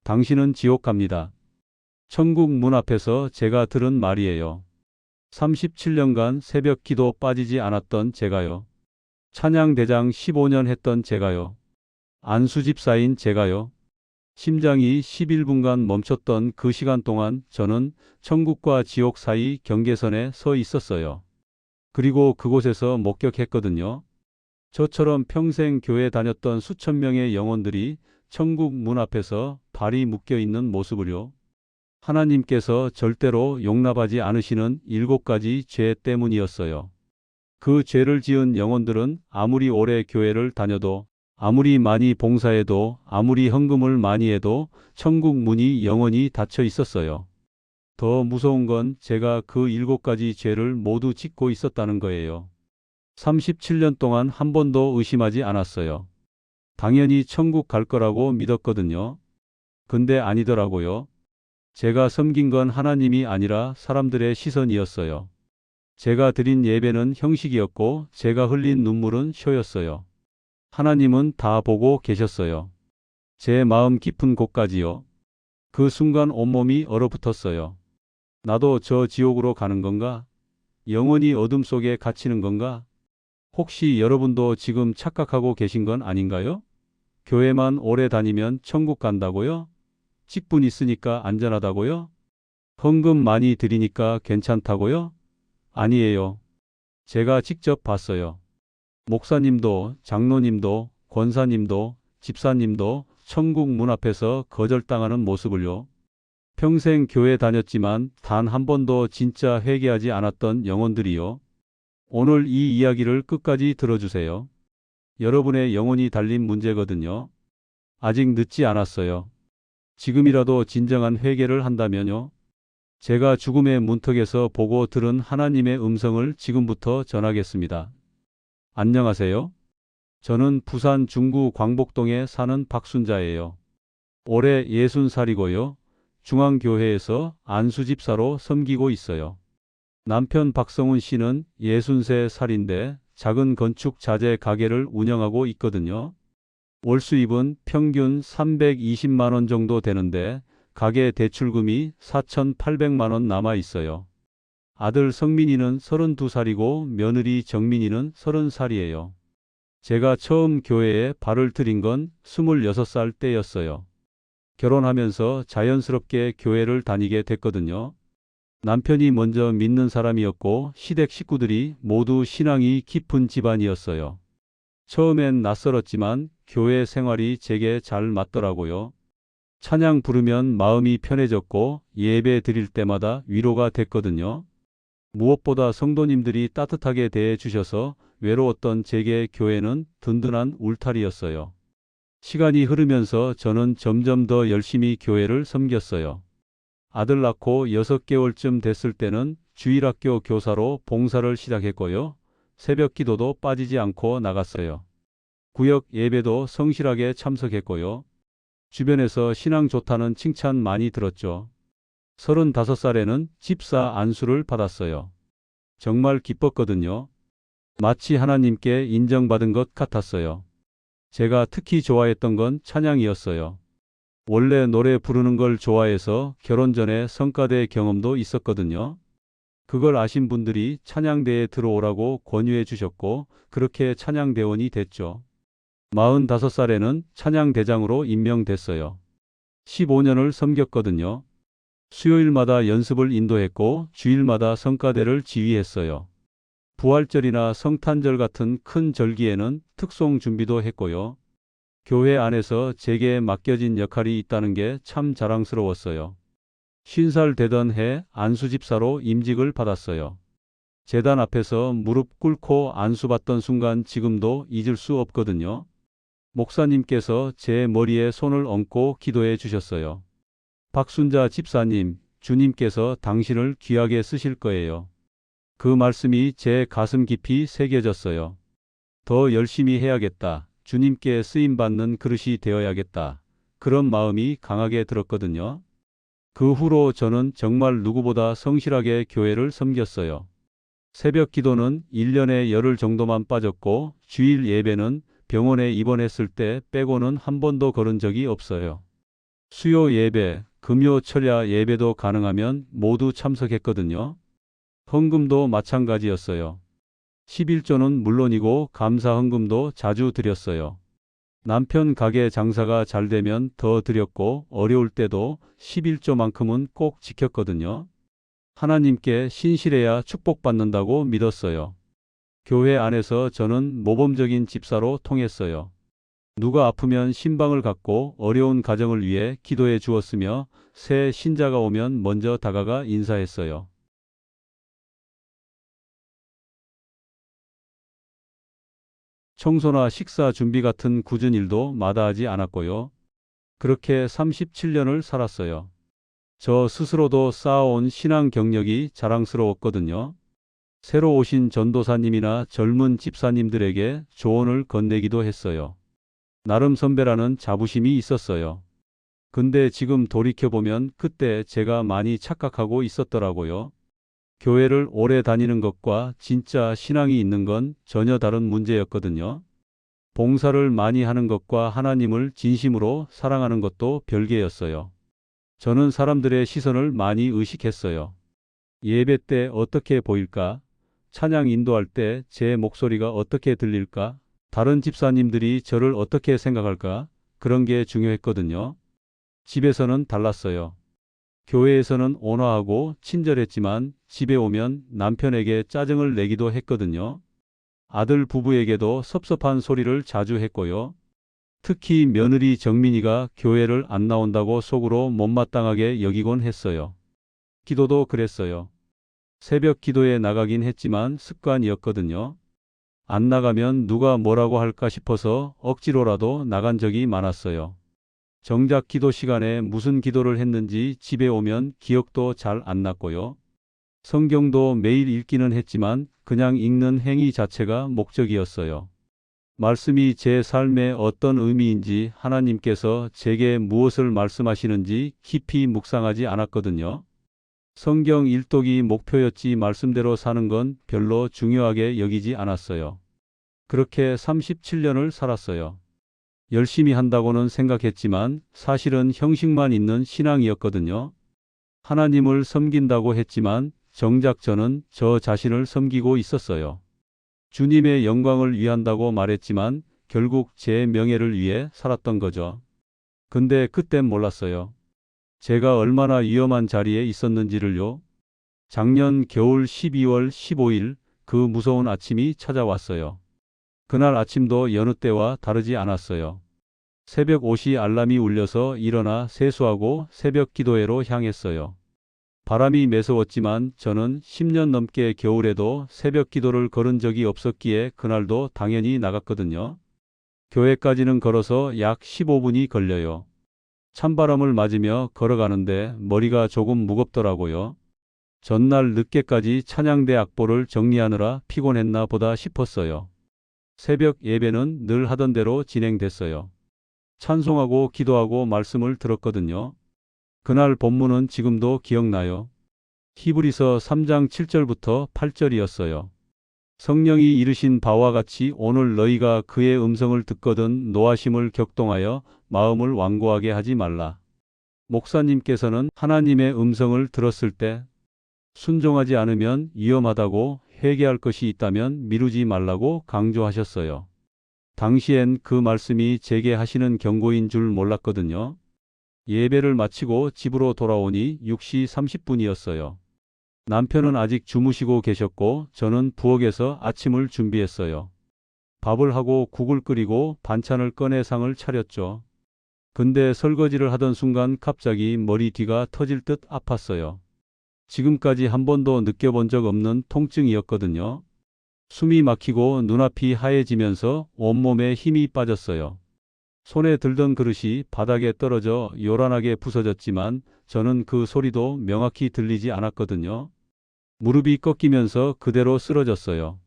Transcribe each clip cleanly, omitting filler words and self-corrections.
당신은 지옥 갑니다. 천국 문 앞에서 제가 들은 말이에요. 37년간 새벽 기도 빠지지 않았던 제가요. 찬양대장 15년 했던 제가요. 안수집사인 제가요. 심장이 11분간 멈췄던 그 시간 동안 저는 천국과 지옥 사이 경계선에 서 있었어요. 그리고 그곳에서 목격했거든요. 저처럼 평생 교회 다녔던 수천 명의 영혼들이 천국 문 앞에서 발이 묶여 있는 모습을요. 하나님께서 절대로 용납하지 않으시는 7가지 죄 때문이었어요. 그 죄를 지은 영혼들은 아무리 오래 교회를 다녀도, 아무리 많이 봉사해도, 아무리 헌금을 많이 해도 천국 문이 영원히 닫혀 있었어요. 더 무서운 건 제가 그 7가지 죄를 모두 짓고 있었다는 거예요. 37년 동안 한 번도 의심하지 않았어요. 당연히 천국 갈 거라고 믿었거든요. 근데 아니더라고요. 제가 섬긴 건 하나님이 아니라 사람들의 시선이었어요. 제가 드린 예배는 형식이었고 제가 흘린 눈물은 쇼였어요. 하나님은 다 보고 계셨어요. 제 마음 깊은 곳까지요. 그 순간 온몸이 얼어붙었어요. 나도 저 지옥으로 가는 건가? 영원히 어둠 속에 갇히는 건가? 혹시 여러분도 지금 착각하고 계신 건 아닌가요? 교회만 오래 다니면 천국 간다고요? 직분 있으니까 안전하다고요? 헌금 많이 드리니까 괜찮다고요? 아니에요. 제가 직접 봤어요. 목사님도, 장로님도, 권사님도, 집사님도 천국 문 앞에서 거절당하는 모습을요. 평생 교회 다녔지만 단 한 번도 진짜 회개하지 않았던 영혼들이요. 오늘 이 이야기를 끝까지 들어주세요. 여러분의 영혼이 달린 문제거든요. 아직 늦지 않았어요. 지금이라도 진정한 회개를 한다면요. 제가 죽음의 문턱에서 보고 들은 하나님의 음성을 지금부터 전하겠습니다. 안녕하세요. 저는 부산 중구 광복동에 사는 박순자예요. 올해 60살이고요. 중앙교회에서 안수집사로 섬기고 있어요. 남편 박성훈 씨는 63살인데 작은 건축 자재 가게를 운영하고 있거든요. 월 수입은 평균 320만 원 정도 되는데 가게 대출금이 4,800만 원 남아 있어요. 아들 성민이는 32살이고 며느리 정민이는 30살이에요. 제가 처음 교회에 발을 들인 건 26살 때였어요. 결혼하면서 자연스럽게 교회를 다니게 됐거든요. 남편이 먼저 믿는 사람이었고 시댁 식구들이 모두 신앙이 깊은 집안이었어요. 처음엔 낯설었지만 교회 생활이 제게 잘 맞더라고요. 찬양 부르면 마음이 편해졌고 예배 드릴 때마다 위로가 됐거든요. 무엇보다 성도님들이 따뜻하게 대해 주셔서 외로웠던 제게 교회는 든든한 울타리였어요. 시간이 흐르면서 저는 점점 더 열심히 교회를 섬겼어요. 아들 낳고 6개월쯤 됐을 때는 주일학교 교사로 봉사를 시작했고요. 새벽 기도도 빠지지 않고 나갔어요. 구역 예배도 성실하게 참석했고요. 주변에서 신앙 좋다는 칭찬 많이 들었죠. 35살에는 집사 안수를 받았어요. 정말 기뻤거든요. 마치 하나님께 인정받은 것 같았어요. 제가 특히 좋아했던 건 찬양이었어요. 원래 노래 부르는 걸 좋아해서 결혼 전에 성가대 경험도 있었거든요. 그걸 아신 분들이 찬양대에 들어오라고 권유해 주셨고 그렇게 찬양대원이 됐죠. 45살에는 찬양대장으로 임명됐어요. 15년을 섬겼거든요. 수요일마다 연습을 인도했고 주일마다 성가대를 지휘했어요. 부활절이나 성탄절 같은 큰 절기에는 특송 준비도 했고요. 교회 안에서 제게 맡겨진 역할이 있다는 게 참 자랑스러웠어요. 50살 되던 해 안수집사로 임직을 받았어요. 제단 앞에서 무릎 꿇고 안수받던 순간 지금도 잊을 수 없거든요. 목사님께서 제 머리에 손을 얹고 기도해 주셨어요. 박순자 집사님, 주님께서 당신을 귀하게 쓰실 거예요. 그 말씀이 제 가슴 깊이 새겨졌어요. 더 열심히 해야겠다. 주님께 쓰임받는 그릇이 되어야겠다. 그런 마음이 강하게 들었거든요. 그 후로 저는 정말 누구보다 성실하게 교회를 섬겼어요. 새벽 기도는 1년에 열흘 정도만 빠졌고 주일 예배는 병원에 입원했을 때 빼고는 한 번도 걸은 적이 없어요. 수요 예배, 금요 철야 예배도 가능하면 모두 참석했거든요. 헌금도 마찬가지였어요. 11조는 물론이고 감사 헌금도 자주 드렸어요. 남편 가게 장사가 잘 되면 더 드렸고 어려울 때도 11조만큼은 꼭 지켰거든요. 하나님께 신실해야 축복받는다고 믿었어요. 교회 안에서 저는 모범적인 집사로 통했어요. 누가 아프면 신방을 갖고 어려운 가정을 위해 기도해 주었으며 새 신자가 오면 먼저 다가가 인사했어요. 청소나 식사 준비 같은 굳은 일도 마다하지 않았고요. 그렇게 37년을 살았어요. 저 스스로도 쌓아온 신앙 경력이 자랑스러웠거든요. 새로 오신 전도사님이나 젊은 집사님들에게 조언을 건네기도 했어요. 나름 선배라는 자부심이 있었어요. 근데 지금 돌이켜보면 그때 제가 많이 착각하고 있었더라고요. 교회를 오래 다니는 것과 진짜 신앙이 있는 건 전혀 다른 문제였거든요. 봉사를 많이 하는 것과 하나님을 진심으로 사랑하는 것도 별개였어요. 저는 사람들의 시선을 많이 의식했어요. 예배 때 어떻게 보일까? 찬양 인도할 때 제 목소리가 어떻게 들릴까? 다른 집사님들이 저를 어떻게 생각할까? 그런 게 중요했거든요. 집에서는 달랐어요. 교회에서는 온화하고 친절했지만 집에 오면 남편에게 짜증을 내기도 했거든요. 아들 부부에게도 섭섭한 소리를 자주 했고요. 특히 며느리 정민이가 교회를 안 나온다고 속으로 못마땅하게 여기곤 했어요. 기도도 그랬어요. 새벽 기도에 나가긴 했지만 습관이었거든요. 안 나가면 누가 뭐라고 할까 싶어서 억지로라도 나간 적이 많았어요. 정작 기도 시간에 무슨 기도를 했는지 집에 오면 기억도 잘 안 났고요. 성경도 매일 읽기는 했지만 그냥 읽는 행위 자체가 목적이었어요. 말씀이 제 삶에 어떤 의미인지 하나님께서 제게 무엇을 말씀하시는지 깊이 묵상하지 않았거든요. 성경 일독이 목표였지 말씀대로 사는 건 별로 중요하게 여기지 않았어요. 그렇게 37년을 살았어요. 열심히 한다고는 생각했지만 사실은 형식만 있는 신앙이었거든요. 하나님을 섬긴다고 했지만 정작 저는 저 자신을 섬기고 있었어요. 주님의 영광을 위한다고 말했지만 결국 제 명예를 위해 살았던 거죠. 근데 그땐 몰랐어요. 제가 얼마나 위험한 자리에 있었는지를요. 작년 겨울 12월 15일 그 무서운 아침이 찾아왔어요. 그날 아침도 여느 때와 다르지 않았어요. 새벽 5시 알람이 울려서 일어나 세수하고 새벽 기도회로 향했어요. 바람이 매서웠지만 저는 10년 넘게 겨울에도 새벽 기도를 걸은 적이 없었기에 그날도 당연히 나갔거든요. 교회까지는 걸어서 약 15분이 걸려요. 찬바람을 맞으며 걸어가는데 머리가 조금 무겁더라고요. 전날 늦게까지 찬양대 악보를 정리하느라 피곤했나 보다 싶었어요. 새벽 예배는 늘 하던 대로 진행됐어요. 찬송하고 기도하고 말씀을 들었거든요. 그날 본문은 지금도 기억나요. 히브리서 3장 7절부터 8절이었어요. 성령이 이르신 바와 같이 오늘 너희가 그의 음성을 듣거든 노하심을 격동하여 마음을 완고하게 하지 말라. 목사님께서는 하나님의 음성을 들었을 때 순종하지 않으면 위험하다고 회개할 것이 있다면 미루지 말라고 강조하셨어요. 당시엔 그 말씀이 제게 하시는 경고인 줄 몰랐거든요. 예배를 마치고 집으로 돌아오니 6시 30분이었어요. 남편은 아직 주무시고 계셨고 저는 부엌에서 아침을 준비했어요. 밥을 하고 국을 끓이고 반찬을 꺼내 상을 차렸죠. 근데 설거지를 하던 순간 갑자기 머리 뒤가 터질 듯 아팠어요. 지금까지 한 번도 느껴본 적 없는 통증이었거든요. 숨이 막히고 눈앞이 하얘지면서 온몸에 힘이 빠졌어요. 손에 들던 그릇이 바닥에 떨어져 요란하게 부서졌지만 저는 그 소리도 명확히 들리지 않았거든요. 무릎이 꺾이면서 그대로 쓰러졌어요.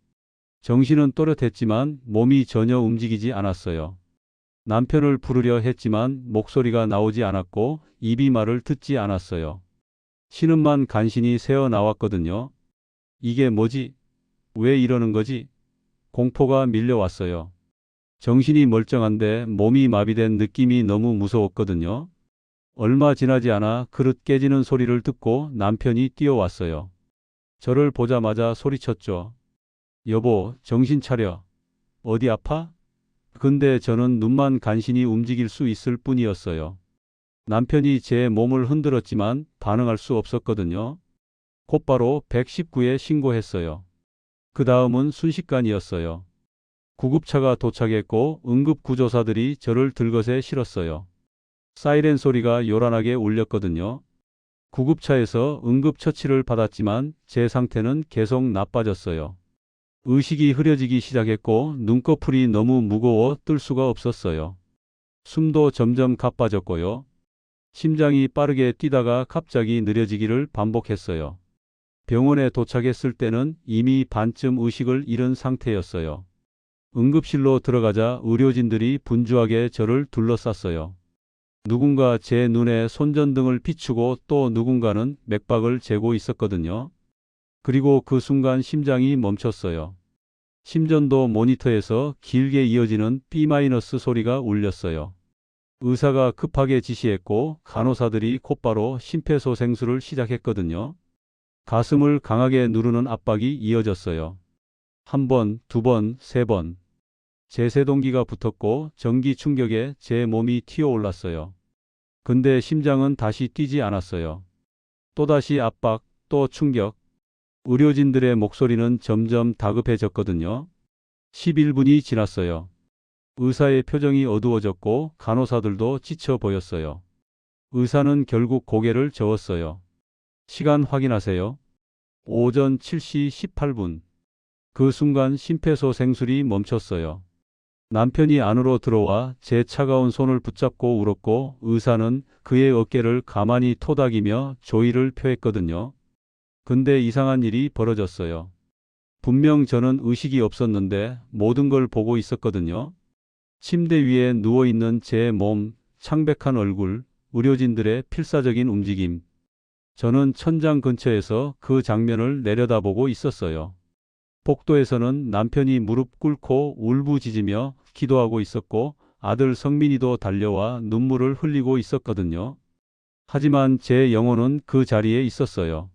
정신은 또렷했지만 몸이 전혀 움직이지 않았어요. 남편을 부르려 했지만 목소리가 나오지 않았고 입이 말을 듣지 않았어요. 신음만 간신히 새어 나왔거든요. 이게 뭐지? 왜 이러는 거지? 공포가 밀려왔어요. 정신이 멀쩡한데 몸이 마비된 느낌이 너무 무서웠거든요. 얼마 지나지 않아 그릇 깨지는 소리를 듣고 남편이 뛰어왔어요. 저를 보자마자 소리쳤죠. 여보, 정신 차려. 어디 아파? 근데 저는 눈만 간신히 움직일 수 있을 뿐이었어요. 남편이 제 몸을 흔들었지만 반응할 수 없었거든요. 곧바로 119에 신고했어요. 그 다음은 순식간이었어요. 구급차가 도착했고 응급구조사들이 저를 들것에 실었어요. 사이렌 소리가 요란하게 울렸거든요. 구급차에서 응급처치를 받았지만 제 상태는 계속 나빠졌어요. 의식이 흐려지기 시작했고 눈꺼풀이 너무 무거워 뜰 수가 없었어요. 숨도 점점 가빠졌고요. 심장이 빠르게 뛰다가 갑자기 느려지기를 반복했어요. 병원에 도착했을 때는 이미 반쯤 의식을 잃은 상태였어요. 응급실로 들어가자 의료진들이 분주하게 저를 둘러쌌어요. 누군가 제 눈에 손전등을 비추고 또 누군가는 맥박을 재고 있었거든요. 그리고 그 순간 심장이 멈췄어요. 심전도 모니터에서 길게 이어지는 B- 소리가 울렸어요. 의사가 급하게 지시했고 간호사들이 곧바로 심폐소생술을 시작했거든요. 가슴을 강하게 누르는 압박이 이어졌어요. 한 번, 두 번, 세 번. 제세동기가 붙었고 전기 충격에 제 몸이 튀어올랐어요. 근데 심장은 다시 뛰지 않았어요. 또다시 압박, 또 충격. 의료진들의 목소리는 점점 다급해졌거든요. 11분이 지났어요. 의사의 표정이 어두워졌고 간호사들도 지쳐 보였어요. 의사는 결국 고개를 저었어요. 시간 확인하세요. 오전 7시 18분. 그 순간 심폐소생술이 멈췄어요. 남편이 안으로 들어와 제 차가운 손을 붙잡고 울었고 의사는 그의 어깨를 가만히 토닥이며 조의를 표했거든요. 근데 이상한 일이 벌어졌어요. 분명 저는 의식이 없었는데 모든 걸 보고 있었거든요. 침대 위에 누워있는 제 몸, 창백한 얼굴, 의료진들의 필사적인 움직임. 저는 천장 근처에서 그 장면을 내려다보고 있었어요. 복도에서는 남편이 무릎 꿇고 울부짖으며 기도하고 있었고 아들 성민이도 달려와 눈물을 흘리고 있었거든요. 하지만 제 영혼은 그 자리에 있었어요.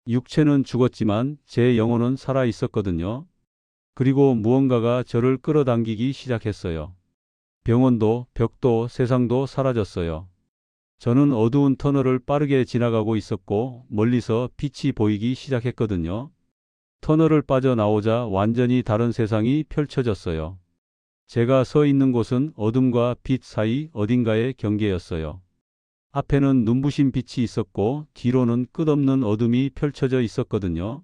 육체는 죽었지만 제 영혼은 살아 있었거든요. 그리고 무언가가 저를 끌어당기기 시작했어요. 병원도 벽도 세상도 사라졌어요. 저는 어두운 터널을 빠르게 지나가고 있었고 멀리서 빛이 보이기 시작했거든요. 터널을 빠져나오자 완전히 다른 세상이 펼쳐졌어요. 제가 서 있는 곳은 어둠과 빛 사이 어딘가의 경계였어요. 앞에는 눈부신 빛이 있었고 뒤로는 끝없는 어둠이 펼쳐져 있었거든요.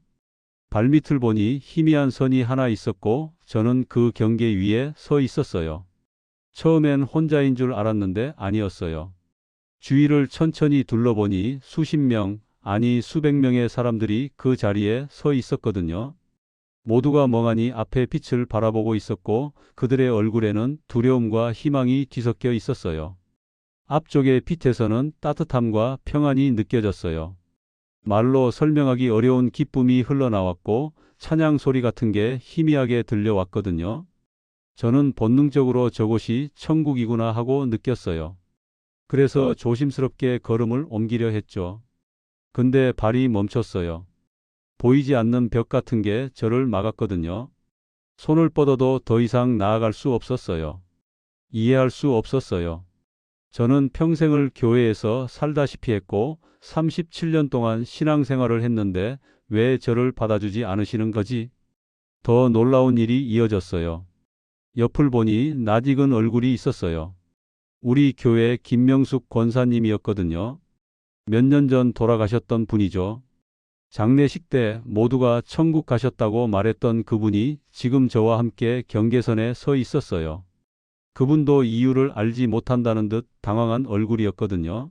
발밑을 보니 희미한 선이 하나 있었고 저는 그 경계 위에 서 있었어요. 처음엔 혼자인 줄 알았는데 아니었어요. 주위를 천천히 둘러보니 수십 명, 아니 수백 명의 사람들이 그 자리에 서 있었거든요. 모두가 멍하니 앞에 빛을 바라보고 있었고 그들의 얼굴에는 두려움과 희망이 뒤섞여 있었어요. 앞쪽의 빛에서는 따뜻함과 평안이 느껴졌어요. 말로 설명하기 어려운 기쁨이 흘러나왔고 찬양 소리 같은 게 희미하게 들려왔거든요. 저는 본능적으로 저곳이 천국이구나 하고 느꼈어요. 그래서 조심스럽게 걸음을 옮기려 했죠. 근데 발이 멈췄어요. 보이지 않는 벽 같은 게 저를 막았거든요. 손을 뻗어도 더 이상 나아갈 수 없었어요. 이해할 수 없었어요. 저는 평생을 교회에서 살다시피 했고 37년 동안 신앙생활을 했는데 왜 저를 받아주지 않으시는 거지? 더 놀라운 일이 이어졌어요. 옆을 보니 낯익은 얼굴이 있었어요. 우리 교회 김명숙 권사님이었거든요. 몇 년 전 돌아가셨던 분이죠. 장례식 때 모두가 천국 가셨다고 말했던 그분이 지금 저와 함께 경계선에 서 있었어요. 그분도 이유를 알지 못한다는 듯 당황한 얼굴이었거든요.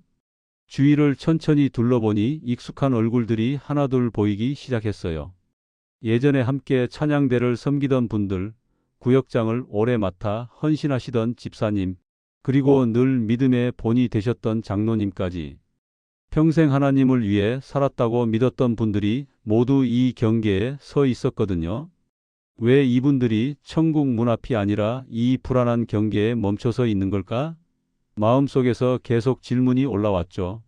주위를 천천히 둘러보니 익숙한 얼굴들이 하나둘 보이기 시작했어요. 예전에 함께 찬양대를 섬기던 분들, 구역장을 오래 맡아 헌신하시던 집사님, 그리고 늘 믿음의 본이 되셨던 장로님까지. 평생 하나님을 위해 살았다고 믿었던 분들이 모두 이 경계에 서 있었거든요. 왜 이분들이 천국 문 앞이 아니라 이 불안한 경계에 멈춰서 있는 걸까? 마음속에서 계속 질문이 올라왔죠.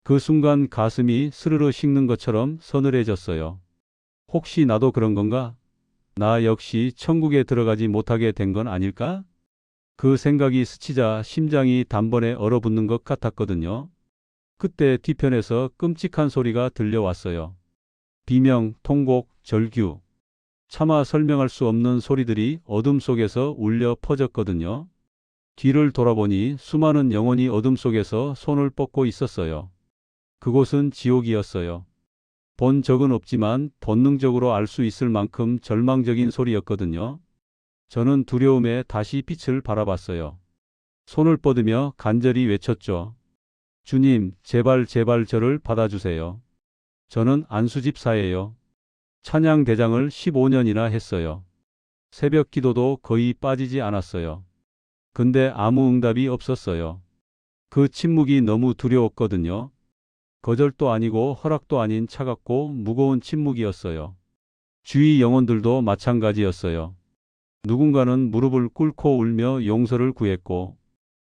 그 순간 가슴이 스르르 식는 것처럼 서늘해졌어요. 혹시 나도 그런 건가? 나 역시 천국에 들어가지 못하게 된 건 아닐까? 그 생각이 스치자 심장이 단번에 얼어붙는 것 같았거든요. 그때 뒤편에서 끔찍한 소리가 들려왔어요. 비명, 통곡, 절규. 차마 설명할 수 없는 소리들이 어둠 속에서 울려 퍼졌거든요. 뒤를 돌아보니 수많은 영혼이 어둠 속에서 손을 뻗고 있었어요. 그곳은 지옥이었어요. 본 적은 없지만 본능적으로 알 수 있을 만큼 절망적인 소리였거든요. 저는 두려움에 다시 빛을 바라봤어요. 손을 뻗으며 간절히 외쳤죠. 주님, 제발 제발 저를 받아주세요. 저는 안수집사예요. 찬양대장을 15년이나 했어요. 새벽 기도도 거의 빠지지 않았어요. 근데 아무 응답이 없었어요. 그 침묵이 너무 두려웠거든요. 거절도 아니고 허락도 아닌 차갑고 무거운 침묵이었어요. 주위 영혼들도 마찬가지였어요. 누군가는 무릎을 꿇고 울며 용서를 구했고,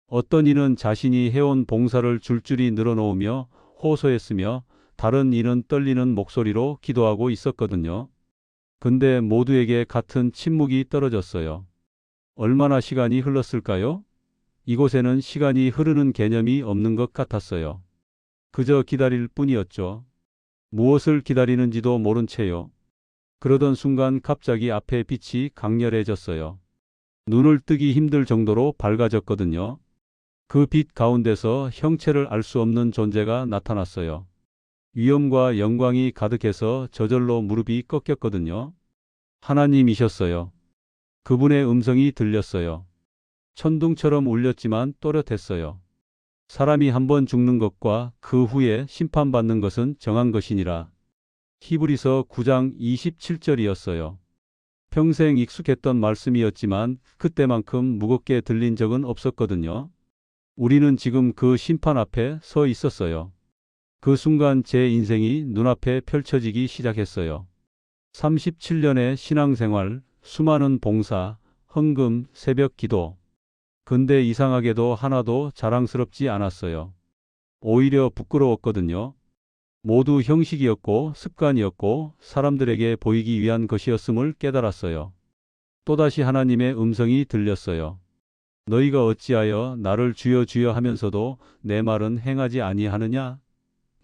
어떤 이는 자신이 해온 봉사를 줄줄이 늘어놓으며 호소했으며, 다른 이는 떨리는 목소리로 기도하고 있었거든요. 근데 모두에게 같은 침묵이 떨어졌어요. 얼마나 시간이 흘렀을까요? 이곳에는 시간이 흐르는 개념이 없는 것 같았어요. 그저 기다릴 뿐이었죠. 무엇을 기다리는지도 모른 채요. 그러던 순간 갑자기 앞에 빛이 강렬해졌어요. 눈을 뜨기 힘들 정도로 밝아졌거든요. 그 빛 가운데서 형체를 알 수 없는 존재가 나타났어요. 위엄과 영광이 가득해서 저절로 무릎이 꺾였거든요. 하나님이셨어요. 그분의 음성이 들렸어요. 천둥처럼 울렸지만 또렷했어요. 사람이 한 번 죽는 것과 그 후에 심판받는 것은 정한 것이니라. 히브리서 9장 27절이었어요. 평생 익숙했던 말씀이었지만 그때만큼 무겁게 들린 적은 없었거든요. 우리는 지금 그 심판 앞에 서 있었어요. 그 순간 제 인생이 눈앞에 펼쳐지기 시작했어요. 37년의 신앙생활, 수많은 봉사, 헌금, 새벽 기도. 근데 이상하게도 하나도 자랑스럽지 않았어요. 오히려 부끄러웠거든요. 모두 형식이었고 습관이었고 사람들에게 보이기 위한 것이었음을 깨달았어요. 또다시 하나님의 음성이 들렸어요. 너희가 어찌하여 나를 주여 주여 하면서도 내 말은 행하지 아니하느냐?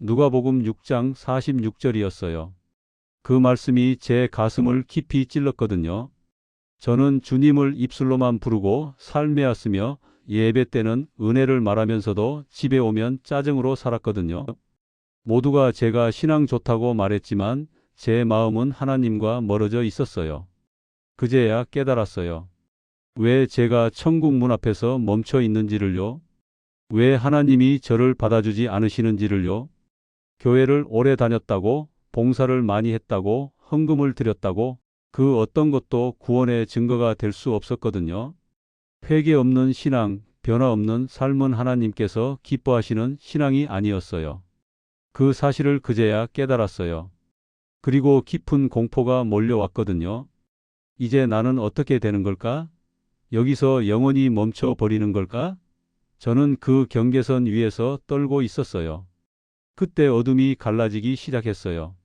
누가복음 6장 46절이었어요. 그 말씀이 제 가슴을 깊이 찔렀거든요. 저는 주님을 입술로만 부르고 살매었으며 예배 때는 은혜를 말하면서도 집에 오면 짜증으로 살았거든요. 모두가 제가 신앙 좋다고 말했지만 제 마음은 하나님과 멀어져 있었어요. 그제야 깨달았어요. 왜 제가 천국 문 앞에서 멈춰 있는지를요. 왜 하나님이 저를 받아주지 않으시는지를요. 교회를 오래 다녔다고, 봉사를 많이 했다고, 헌금을 드렸다고, 그 어떤 것도 구원의 증거가 될 수 없었거든요. 회개 없는 신앙, 변화 없는 삶은 하나님께서 기뻐하시는 신앙이 아니었어요. 그 사실을 그제야 깨달았어요. 그리고 깊은 공포가 몰려왔거든요. 이제 나는 어떻게 되는 걸까? 여기서 영원히 멈춰 버리는 걸까? 저는 그 경계선 위에서 떨고 있었어요. 그때 어둠이 갈라지기 시작했어요.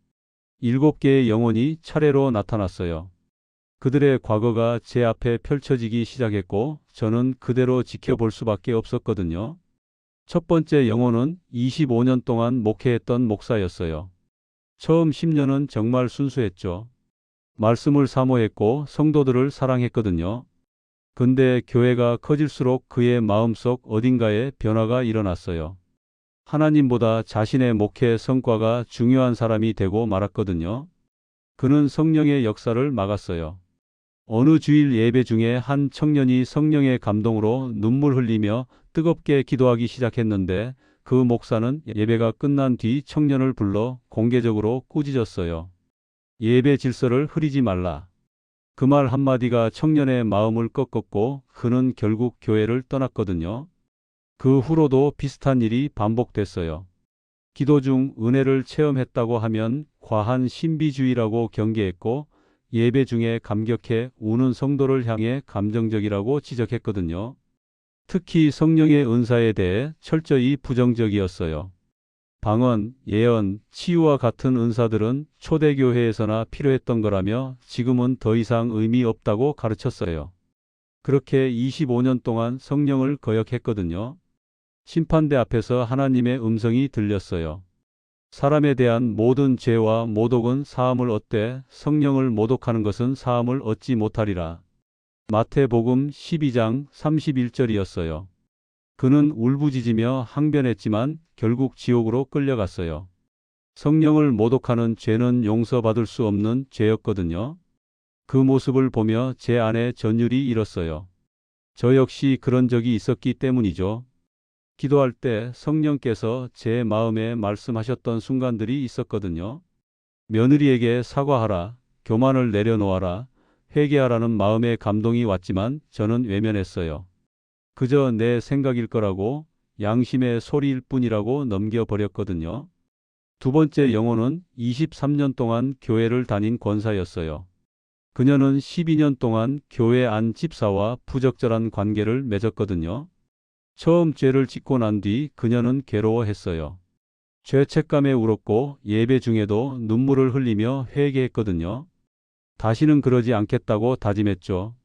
7개의 영혼이 차례로 나타났어요. 그들의 과거가 제 앞에 펼쳐지기 시작했고 저는 그대로 지켜볼 수밖에 없었거든요. 첫 번째 영혼은 25년 동안 목회했던 목사였어요. 처음 10년은 정말 순수했죠. 말씀을 사모했고 성도들을 사랑했거든요. 근데 교회가 커질수록 그의 마음속 어딘가에 변화가 일어났어요. 하나님보다 자신의 목회 성과가 중요한 사람이 되고 말았거든요. 그는 성령의 역사를 막았어요. 어느 주일 예배 중에 한 청년이 성령의 감동으로 눈물 흘리며 뜨겁게 기도하기 시작했는데 그 목사는 예배가 끝난 뒤 청년을 불러 공개적으로 꾸짖었어요. 예배 질서를 흐리지 말라. 그 말 한마디가 청년의 마음을 꺾었고 그는 결국 교회를 떠났거든요. 그 후로도 비슷한 일이 반복됐어요. 기도 중 은혜를 체험했다고 하면 과한 신비주의라고 경계했고 예배 중에 감격해 우는 성도를 향해 감정적이라고 지적했거든요. 특히 성령의 은사에 대해 철저히 부정적이었어요. 방언, 예언, 치유와 같은 은사들은 초대교회에서나 필요했던 거라며 지금은 더 이상 의미 없다고 가르쳤어요. 그렇게 25년 동안 성령을 거역했거든요. 심판대 앞에서 하나님의 음성이 들렸어요. 사람에 대한 모든 죄와 모독은 사함을 얻되 성령을 모독하는 것은 사함을 얻지 못하리라. 마태복음 12장 31절이었어요. 그는 울부짖으며 항변했지만 결국 지옥으로 끌려갔어요. 성령을 모독하는 죄는 용서받을 수 없는 죄였거든요. 그 모습을 보며 제 안에 전율이 일었어요. 저 역시 그런 적이 있었기 때문이죠. 기도할 때 성령께서 제 마음에 말씀하셨던 순간들이 있었거든요. 며느리에게 사과하라, 교만을 내려놓아라, 회개하라는 마음의 감동이 왔지만 저는 외면했어요. 그저 내 생각일 거라고, 양심의 소리일 뿐이라고 넘겨버렸거든요. 두 번째 영혼은 23년 동안 교회를 다닌 권사였어요. 그녀는 12년 동안 교회 안 집사와 부적절한 관계를 맺었거든요. 처음 죄를 짓고 난 뒤 그녀는 괴로워했어요. 죄책감에 울었고 예배 중에도 눈물을 흘리며 회개했거든요. 다시는 그러지 않겠다고 다짐했죠.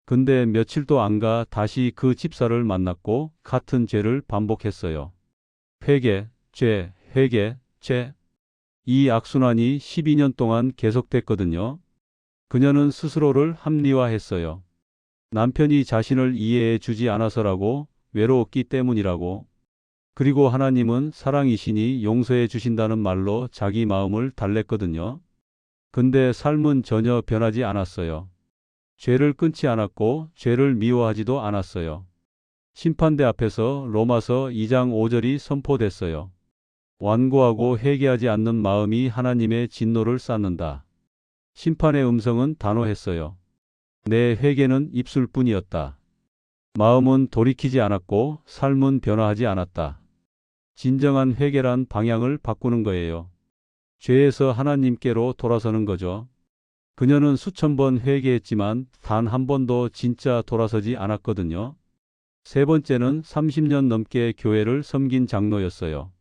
근데 며칠도 안 가 다시 그 집사를 만났고 같은 죄를 반복했어요. 회개, 죄, 회개, 죄. 이 악순환이 12년 동안 계속됐거든요. 그녀는 스스로를 합리화했어요. 남편이 자신을 이해해 주지 않아서라고, 외로웠기 때문이라고. 그리고 하나님은 사랑이시니 용서해 주신다는 말로 자기 마음을 달랬거든요. 근데 삶은 전혀 변하지 않았어요. 죄를 끊지 않았고 죄를 미워하지도 않았어요. 심판대 앞에서 로마서 2장 5절이 선포됐어요. 완고하고 회개하지 않는 마음이 하나님의 진노를 쌓는다. 심판의 음성은 단호했어요. 내 회개는 입술뿐이었다. 마음은 돌이키지 않았고 삶은 변화하지 않았다. 진정한 회개란 방향을 바꾸는 거예요. 죄에서 하나님께로 돌아서는 거죠. 그녀는 수천 번 회개했지만 단 한 번도 진짜 돌아서지 않았거든요. 세 번째는 30년 넘게 교회를 섬긴 장로였어요.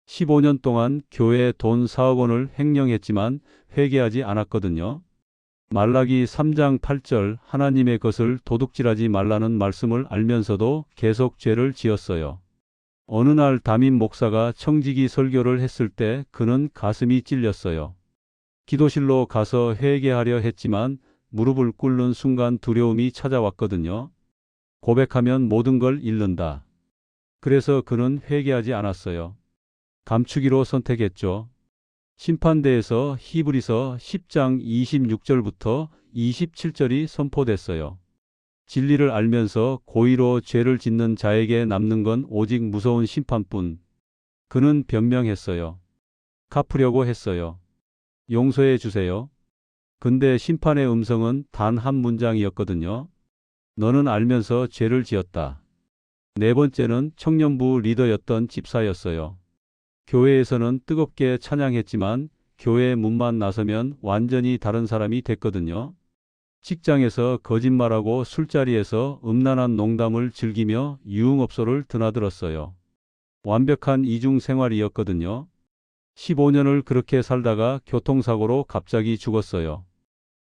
15년 동안 교회에 돈 4억 원을 횡령했지만 회개하지 않았거든요. 말라기 3장 8절 하나님의 것을 도둑질하지 말라는 말씀을 알면서도 계속 죄를 지었어요. 어느 날 담임 목사가 청지기 설교를 했을 때 그는 가슴이 찔렸어요. 기도실로 가서 회개하려 했지만 무릎을 꿇는 순간 두려움이 찾아왔거든요. 고백하면 모든 걸 잃는다. 그래서 그는 회개하지 않았어요. 감추기로 선택했죠. 심판대에서 히브리서 10장 26절부터 27절이 선포됐어요. 진리를 알면서 고의로 죄를 짓는 자에게 남는 건 오직 무서운 심판뿐. 그는 변명했어요. 갚으려고 했어요. 용서해 주세요. 근데 심판의 음성은 단 한 문장이었거든요. 너는 알면서 죄를 지었다. 네 번째는 청년부 리더였던 집사였어요. 교회에서는 뜨겁게 찬양했지만 교회 문만 나서면 완전히 다른 사람이 됐거든요. 직장에서 거짓말하고 술자리에서 음란한 농담을 즐기며 유흥업소를 드나들었어요. 완벽한 이중 생활이었거든요. 15년을 그렇게 살다가 교통사고로 갑자기 죽었어요.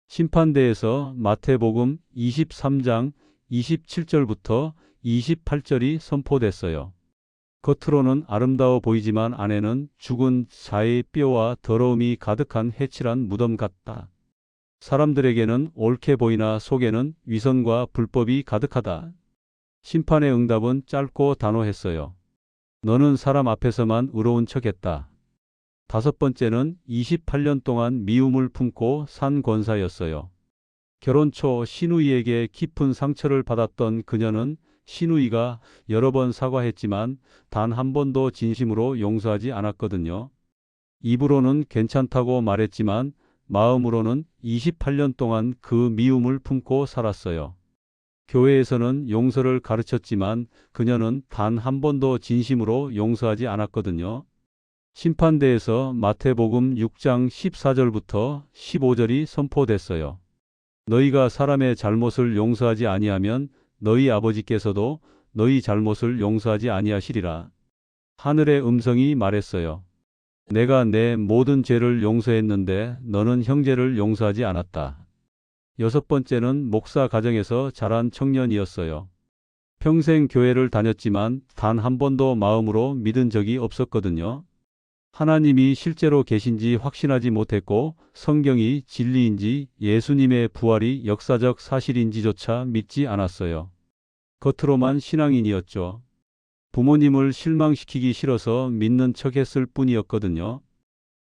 심판대에서 마태복음 23장 27절부터 28절이 선포됐어요. 겉으로는 아름다워 보이지만 안에는 죽은 자의 뼈와 더러움이 가득한 해칠한 무덤 같다. 사람들에게는 옳게 보이나 속에는 위선과 불법이 가득하다. 심판의 응답은 짧고 단호했어요. 너는 사람 앞에서만 의로운 척했다. 다섯 번째는 28년 동안 미움을 품고 산 권사였어요. 결혼 초 시누이에게 깊은 상처를 받았던 그녀는 시누이가 여러 번 사과했지만 단 한 번도 진심으로 용서하지 않았거든요. 입으로는 괜찮다고 말했지만 마음으로는 28년 동안 그 미움을 품고 살았어요. 교회에서는 용서를 가르쳤지만 그녀는 단 한 번도 진심으로 용서하지 않았거든요. 심판대에서 마태복음 6장 14절부터 15절이 선포됐어요. 너희가 사람의 잘못을 용서하지 아니하면 너희 아버지께서도 너희 잘못을 용서하지 아니하시리라. 하늘의 음성이 말했어요. 내가 내 모든 죄를 용서했는데 너는 형제를 용서하지 않았다. 여섯 번째는 목사 가정에서 자란 청년이었어요. 평생 교회를 다녔지만 단 한 번도 마음으로 믿은 적이 없었거든요. 하나님이 실제로 계신지 확신하지 못했고 성경이 진리인지 예수님의 부활이 역사적 사실인지조차 믿지 않았어요. 겉으로만 신앙인이었죠. 부모님을 실망시키기 싫어서 믿는 척했을 뿐이었거든요.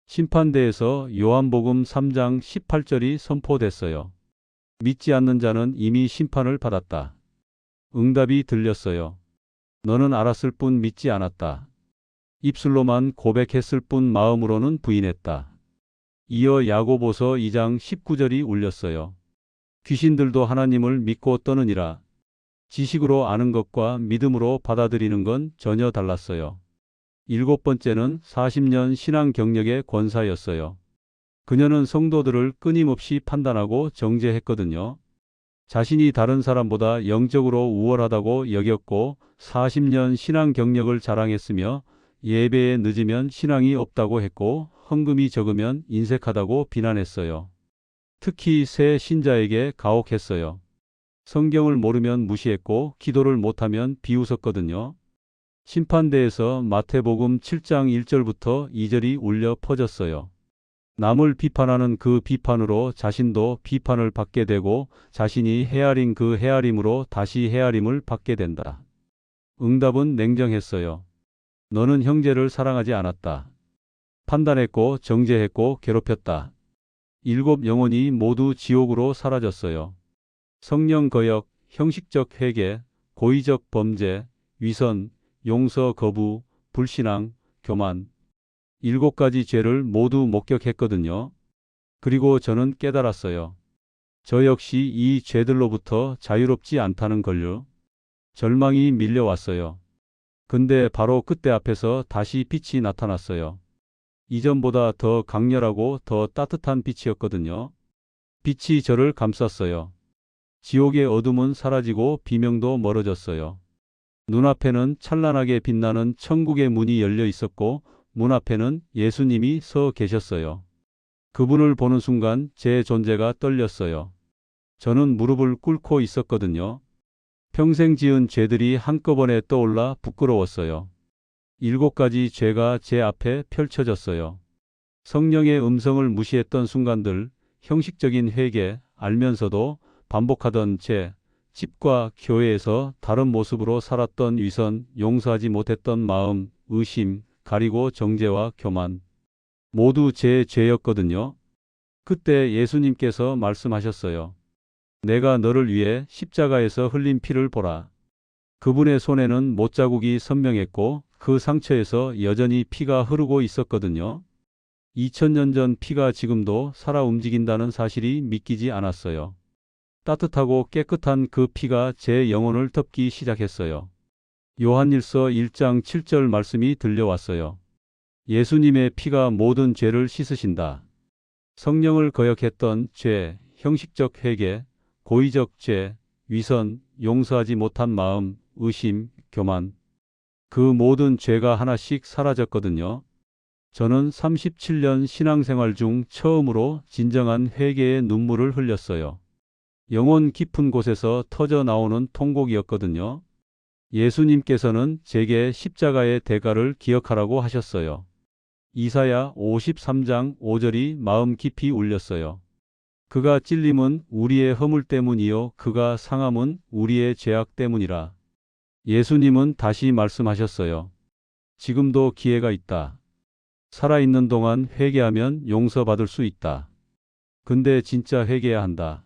심판대에서 요한복음 3장 18절이 선포됐어요. 믿지 않는 자는 이미 심판을 받았다. 응답이 들렸어요. 너는 알았을 뿐 믿지 않았다. 입술로만 고백했을 뿐 마음으로는 부인했다. 이어 야고보서 2장 19절이 울렸어요. 귀신들도 하나님을 믿고 떠느니라. 지식으로 아는 것과 믿음으로 받아들이는 건 전혀 달랐어요. 일곱 번째는 40년 신앙 경력의 권사였어요. 그녀는 성도들을 끊임없이 판단하고 정죄했거든요. 자신이 다른 사람보다 영적으로 우월하다고 여겼고 40년 신앙 경력을 자랑했으며 예배에 늦으면 신앙이 없다고 했고 헌금이 적으면 인색하다고 비난했어요. 특히 새 신자에게 가혹했어요. 성경을 모르면 무시했고 기도를 못하면 비웃었거든요. 심판대에서 마태복음 7장 1절부터 2절이 울려 퍼졌어요. 남을 비판하는 그 비판으로 자신도 비판을 받게 되고 자신이 헤아린 그 헤아림으로 다시 헤아림을 받게 된다. 응답은 냉정했어요. 너는 형제를 사랑하지 않았다. 판단했고 정죄했고 괴롭혔다. 일곱 영혼이 모두 지옥으로 사라졌어요. 성령 거역, 형식적 회개, 고의적 범죄, 위선, 용서 거부, 불신앙, 교만. 일곱 가지 죄를 모두 목격했거든요. 그리고 저는 깨달았어요. 저 역시 이 죄들로부터 자유롭지 않다는 걸요. 절망이 밀려왔어요. 근데 바로 그때 앞에서 다시 빛이 나타났어요. 이전보다 더 강렬하고 더 따뜻한 빛이었거든요. 빛이 저를 감쌌어요. 지옥의 어둠은 사라지고 비명도 멀어졌어요. 눈앞에는 찬란하게 빛나는 천국의 문이 열려 있었고 문 앞에는 예수님이 서 계셨어요. 그분을 보는 순간 제 존재가 떨렸어요. 저는 무릎을 꿇고 있었거든요. 평생 지은 죄들이 한꺼번에 떠올라 부끄러웠어요. 일곱 가지 죄가 제 앞에 펼쳐졌어요. 성령의 음성을 무시했던 순간들, 형식적인 회개, 알면서도 반복하던 죄, 집과 교회에서 다른 모습으로 살았던 위선, 용서하지 못했던 마음, 의심, 가리고 정죄와 교만. 모두 제 죄였거든요. 그때 예수님께서 말씀하셨어요. 내가 너를 위해 십자가에서 흘린 피를 보라. 그분의 손에는 못자국이 선명했고 그 상처에서 여전히 피가 흐르고 있었거든요. 2000년 전 피가 지금도 살아 움직인다는 사실이 믿기지 않았어요. 따뜻하고 깨끗한 그 피가 제 영혼을 덮기 시작했어요. 요한일서 1장 7절 말씀이 들려왔어요. 예수님의 피가 모든 죄를 씻으신다. 성령을 거역했던 죄, 형식적 회개, 고의적 죄, 위선, 용서하지 못한 마음, 의심, 교만. 그 모든 죄가 하나씩 사라졌거든요. 저는 37년 신앙생활 중 처음으로 진정한 회개의 눈물을 흘렸어요. 영혼 깊은 곳에서 터져 나오는 통곡이었거든요. 예수님께서는 제게 십자가의 대가를 기억하라고 하셨어요. 이사야 53장 5절이 마음 깊이 울렸어요. 그가 찔림은 우리의 허물 때문이요 그가 상함은 우리의 죄악 때문이라. 예수님은 다시 말씀하셨어요. 지금도 기회가 있다. 살아있는 동안 회개하면 용서받을 수 있다. 근데 진짜 회개해야 한다.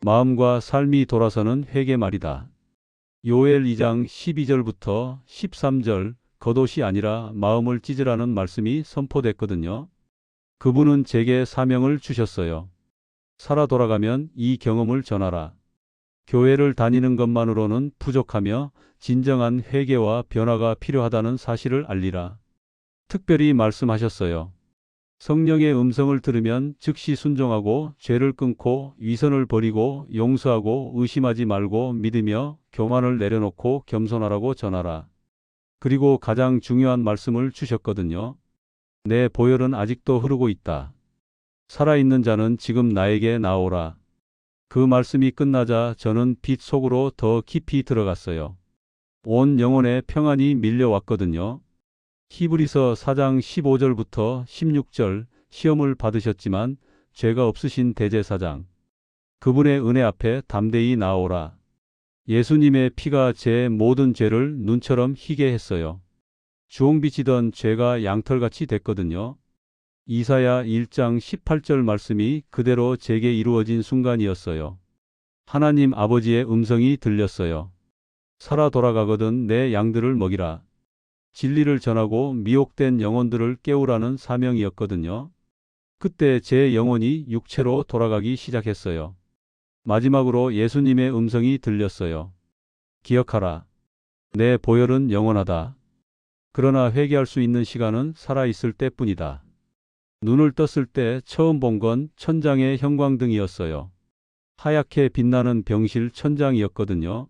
마음과 삶이 돌아서는 회개 말이다. 요엘 2장 12절부터 13절 겉옷이 아니라 마음을 찢으라는 말씀이 선포됐거든요. 그분은 제게 사명을 주셨어요. 살아 돌아가면 이 경험을 전하라. 교회를 다니는 것만으로는 부족하며 진정한 회개와 변화가 필요하다는 사실을 알리라. 특별히 말씀하셨어요. 성령의 음성을 들으면 즉시 순종하고 죄를 끊고 위선을 버리고 용서하고 의심하지 말고 믿으며 교만을 내려놓고 겸손하라고 전하라. 그리고 가장 중요한 말씀을 주셨거든요. 내 보혈은 아직도 흐르고 있다. 살아있는 자는 지금 나에게 나오라. 그 말씀이 끝나자 저는 빛 속으로 더 깊이 들어갔어요. 온 영혼에 평안이 밀려왔거든요. 히브리서 4장 15절부터 16절 시험을 받으셨지만 죄가 없으신 대제사장. 그분의 은혜 앞에 담대히 나오라. 예수님의 피가 제 모든 죄를 눈처럼 희게 했어요. 주홍빛이던 죄가 양털같이 됐거든요. 이사야 1장 18절 말씀이 그대로 제게 이루어진 순간이었어요. 하나님 아버지의 음성이 들렸어요. 살아 돌아가거든 내 양들을 먹이라. 진리를 전하고 미혹된 영혼들을 깨우라는 사명이었거든요. 그때 제 영혼이 육체로 돌아가기 시작했어요. 마지막으로 예수님의 음성이 들렸어요. 기억하라. 내 보혈은 영원하다. 그러나 회개할 수 있는 시간은 살아있을 때뿐이다. 눈을 떴을 때 처음 본 건 천장의 형광등이었어요. 하얗게 빛나는 병실 천장이었거든요.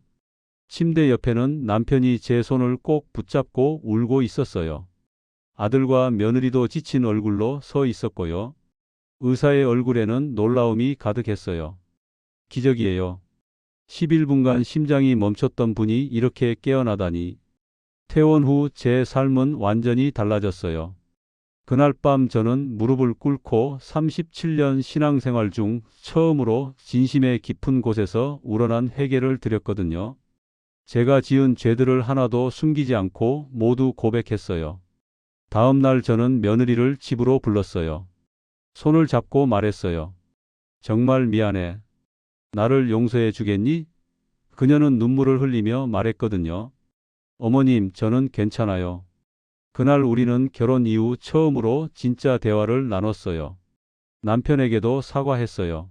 침대 옆에는 남편이 제 손을 꼭 붙잡고 울고 있었어요. 아들과 며느리도 지친 얼굴로 서 있었고요. 의사의 얼굴에는 놀라움이 가득했어요. 기적이에요. 11분간 심장이 멈췄던 분이 이렇게 깨어나다니. 퇴원 후 제 삶은 완전히 달라졌어요. 그날 밤 저는 무릎을 꿇고 37년 신앙생활 중 처음으로 진심의 깊은 곳에서 우러난 회개를 드렸거든요. 제가 지은 죄들을 하나도 숨기지 않고 모두 고백했어요. 다음 날 저는 며느리를 집으로 불렀어요. 손을 잡고 말했어요. 정말 미안해. 나를 용서해 주겠니? 그녀는 눈물을 흘리며 말했거든요. 어머님, 저는 괜찮아요. 그날 우리는 결혼 이후 처음으로 진짜 대화를 나눴어요. 남편에게도 사과했어요.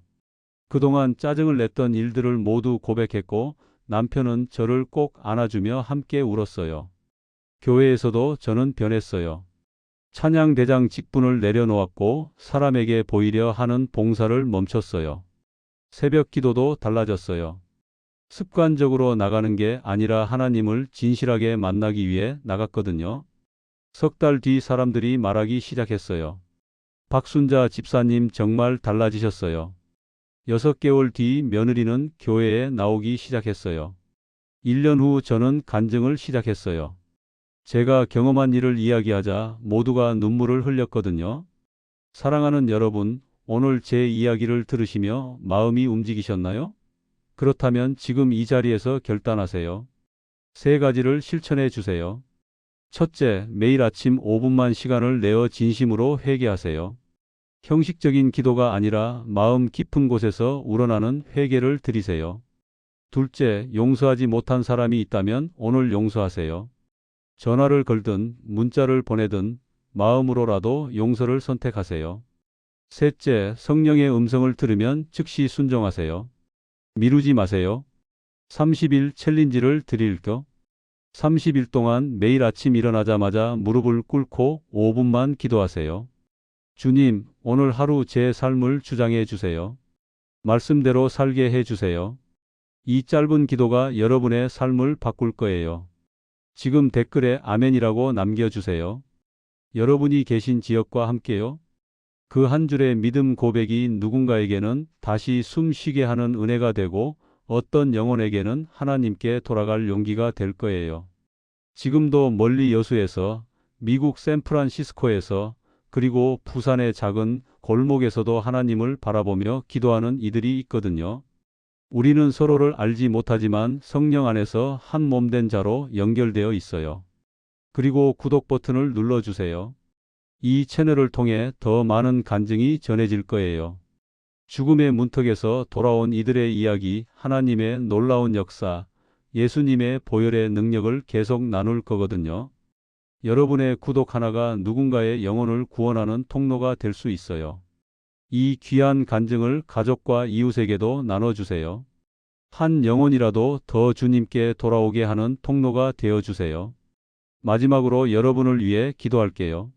그동안 짜증을 냈던 일들을 모두 고백했고 남편은 저를 꼭 안아주며 함께 울었어요. 교회에서도 저는 변했어요. 찬양대장 직분을 내려놓았고 사람에게 보이려 하는 봉사를 멈췄어요. 새벽 기도도 달라졌어요. 습관적으로 나가는 게 아니라 하나님을 진실하게 만나기 위해 나갔거든요. 석 달 뒤 사람들이 말하기 시작했어요. 박순자 집사님 정말 달라지셨어요. 6개월 뒤 며느리는 교회에 나오기 시작했어요. 1년 후 저는 간증을 시작했어요. 제가 경험한 일을 이야기하자 모두가 눈물을 흘렸거든요. 사랑하는 여러분, 오늘 제 이야기를 들으시며 마음이 움직이셨나요? 그렇다면 지금 이 자리에서 결단하세요. 3가지를 실천해 주세요. 첫째, 매일 아침 5분만 시간을 내어 진심으로 회개하세요. 형식적인 기도가 아니라 마음 깊은 곳에서 우러나는 회개를 드리세요. 둘째, 용서하지 못한 사람이 있다면 오늘 용서하세요. 전화를 걸든 문자를 보내든 마음으로라도 용서를 선택하세요. 셋째, 성령의 음성을 들으면 즉시 순종하세요. 미루지 마세요. 30일 챌린지를 드릴게요. 30일 동안 매일 아침 일어나자마자 무릎을 꿇고 5분만 기도하세요. 주님, 오늘 하루 제 삶을 주장해 주세요. 말씀대로 살게 해 주세요. 이 짧은 기도가 여러분의 삶을 바꿀 거예요. 지금 댓글에 아멘이라고 남겨주세요. 여러분이 계신 지역과 함께요. 그 한 줄의 믿음 고백이 누군가에게는 다시 숨 쉬게 하는 은혜가 되고 어떤 영혼에게는 하나님께 돌아갈 용기가 될 거예요. 지금도 멀리 여수에서, 미국 샌프란시스코에서, 그리고 부산의 작은 골목에서도 하나님을 바라보며 기도하는 이들이 있거든요. 우리는 서로를 알지 못하지만 성령 안에서 한 몸 된 자로 연결되어 있어요. 그리고 구독 버튼을 눌러주세요. 이 채널을 통해 더 많은 간증이 전해질 거예요. 죽음의 문턱에서 돌아온 이들의 이야기, 하나님의 놀라운 역사, 예수님의 보혈의 능력을 계속 나눌 거거든요. 여러분의 구독 하나가 누군가의 영혼을 구원하는 통로가 될 수 있어요. 이 귀한 간증을 가족과 이웃에게도 나눠주세요. 한 영혼이라도 더 주님께 돌아오게 하는 통로가 되어주세요. 마지막으로 여러분을 위해 기도할게요.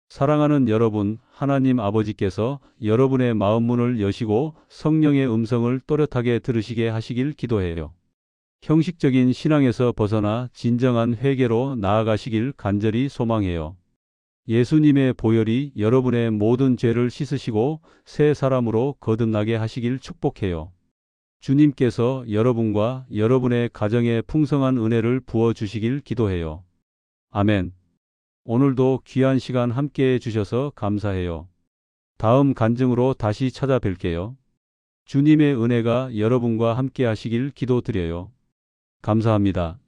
사랑하는 여러분, 하나님 아버지께서 여러분의 마음 문을 여시고 성령의 음성을 또렷하게 들으시게 하시길 기도해요. 형식적인 신앙에서 벗어나 진정한 회개로 나아가시길 간절히 소망해요. 예수님의 보혈이 여러분의 모든 죄를 씻으시고 새 사람으로 거듭나게 하시길 축복해요. 주님께서 여러분과 여러분의 가정에 풍성한 은혜를 부어주시길 기도해요. 아멘. 오늘도 귀한 시간 함께해 주셔서 감사해요. 다음 간증으로 다시 찾아뵐게요. 주님의 은혜가 여러분과 함께 하시길 기도드려요. 감사합니다.